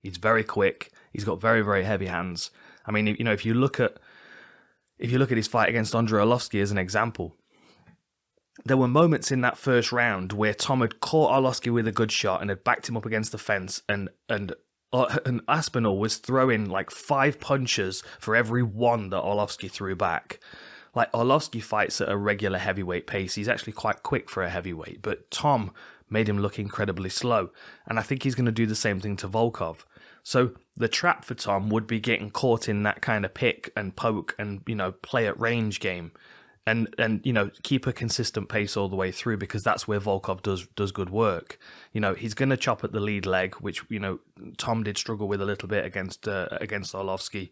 He's very quick. He's got very, very heavy hands. I mean, if you look at his fight against Andrei Arlovski as an example, there were moments in that first round where Tom had caught Arlovski with a good shot and had backed him up against the fence, and Aspinall was throwing like 5 punches for every one that Arlovski threw back. Like, Arlovski fights at a regular heavyweight pace. He's actually quite quick for a heavyweight, but Tom made him look incredibly slow. And I think he's going to do the same thing to Volkov. So the trap for Tom would be getting caught in that kind of pick and poke and, play at range game. And keep a consistent pace all the way through, because that's where Volkov does good work. He's going to chop at the lead leg, which Tom did struggle with a little bit against Arlovski.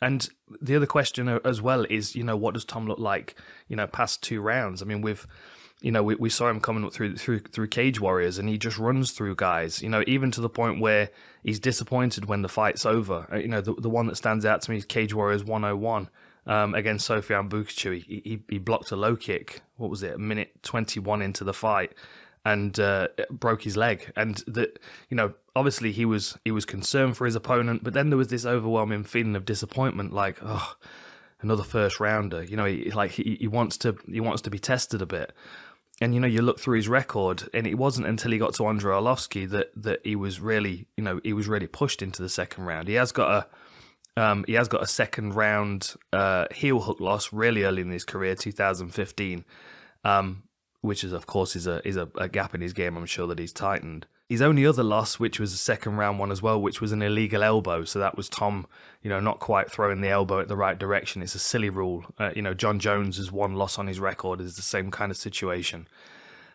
And the other question as well is, what does Tom look like past 2 rounds? I mean, we saw him coming up through Cage Warriors, and he just runs through guys. Even to the point where he's disappointed when the fight's over. The one that stands out to me is Cage Warriors 101. Against Sofian Bukacu, he blocked a low kick. What was it? A minute 21 into the fight, and broke his leg. And obviously he was concerned for his opponent, but then there was this overwhelming feeling of disappointment, like, oh, another first rounder. He wants to be tested a bit. And you look through his record, and it wasn't until he got to Andrei Arlovski that he was really pushed into the second round. He has got a second round heel hook loss really early in his career, 2015, which is, of course, is a gap in his game. I'm sure that he's tightened. His only other loss, which was a second round one as well, which was an illegal elbow. So that was Tom, not quite throwing the elbow at the right direction. It's a silly rule. John Jones' one loss on his record is the same kind of situation.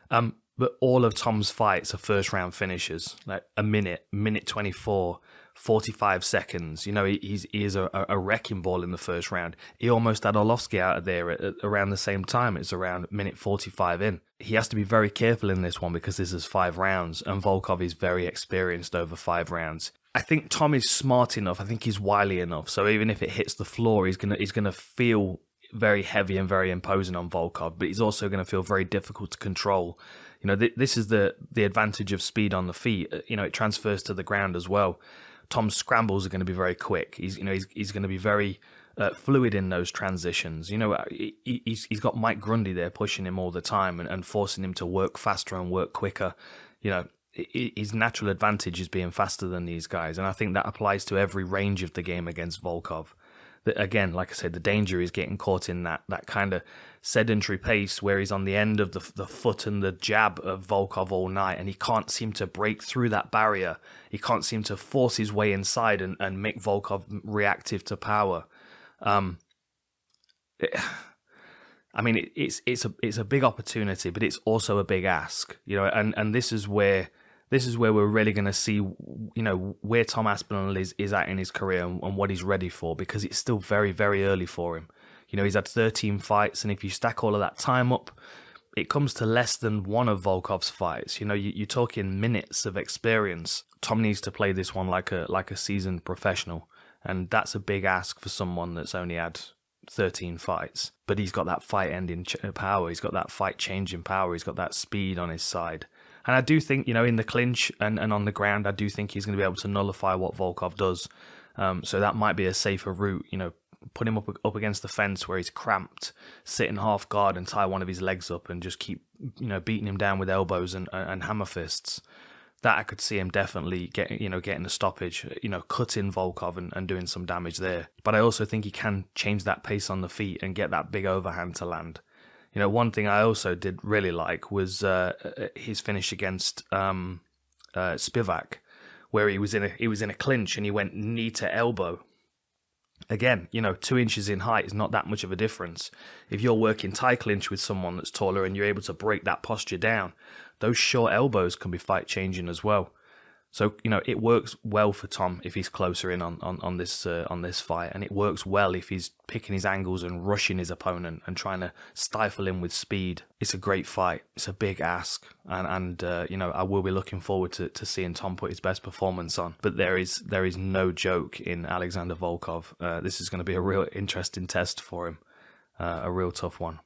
But all of Tom's fights are first round finishes, like a minute 24. 45 seconds. He is a wrecking ball in the first round. He almost had Arlovski out of there at around the same time. It's around minute 45 in. He has to be very careful in this one because this is 5 rounds, and Volkov is very experienced over 5 rounds. I think Tom is smart enough. I think he's wily enough. So even if it hits the floor, he's gonna feel very heavy and very imposing on Volkov, but he's also going to feel very difficult to control. This is the advantage of speed on the feet. It transfers to the ground as well. Tom's scrambles are going to be very quick. He's going to be very fluid in those transitions. He's got Mike Grundy there pushing him all the time and forcing him to work faster and work quicker. His natural advantage is being faster than these guys, and I think that applies to every range of the game against Volkov. Again, like I said, the danger is getting caught in that kind of sedentary pace where he's on the end of the foot and the jab of Volkov all night, and he can't seem to break through that barrier. He can't seem to force his way inside and make Volkov reactive to power. It's a big opportunity, but it's also a big ask, and this is where we're really going to see, where Tom Aspinall is at in his career and what he's ready for, because it's still very, very early for him. He's had 13 fights, and if you stack all of that time up, it comes to less than one of Volkov's fights. You're talking minutes of experience. Tom needs to play this one like a seasoned professional, and that's a big ask for someone that's only had 13 fights. But he's got that fight-ending power. He's got that fight-changing power. He's got that speed on his side. And I do think, in the clinch and on the ground, I do think he's going to be able to nullify what Volkov does. So that might be a safer route, put him up against the fence where he's cramped, sit in half guard and tie one of his legs up and just keep, beating him down with elbows and hammer fists. That I could see him definitely getting a stoppage, cutting Volkov and doing some damage there. But I also think he can change that pace on the feet and get that big overhand to land. One thing I also did really like was his finish against Spivak, where he was in a clinch and he went knee to elbow. Again, 2 inches in height is not that much of a difference. If you're working tie clinch with someone that's taller and you're able to break that posture down, those short elbows can be fight changing as well. So, it works well for Tom if he's closer in on this fight, and it works well if he's picking his angles and rushing his opponent and trying to stifle him with speed. It's a great fight. It's a big ask, and I will be looking forward to seeing Tom put his best performance on. But there is no joke in Alexander Volkov. This is going to be a real interesting test for him, a real tough one.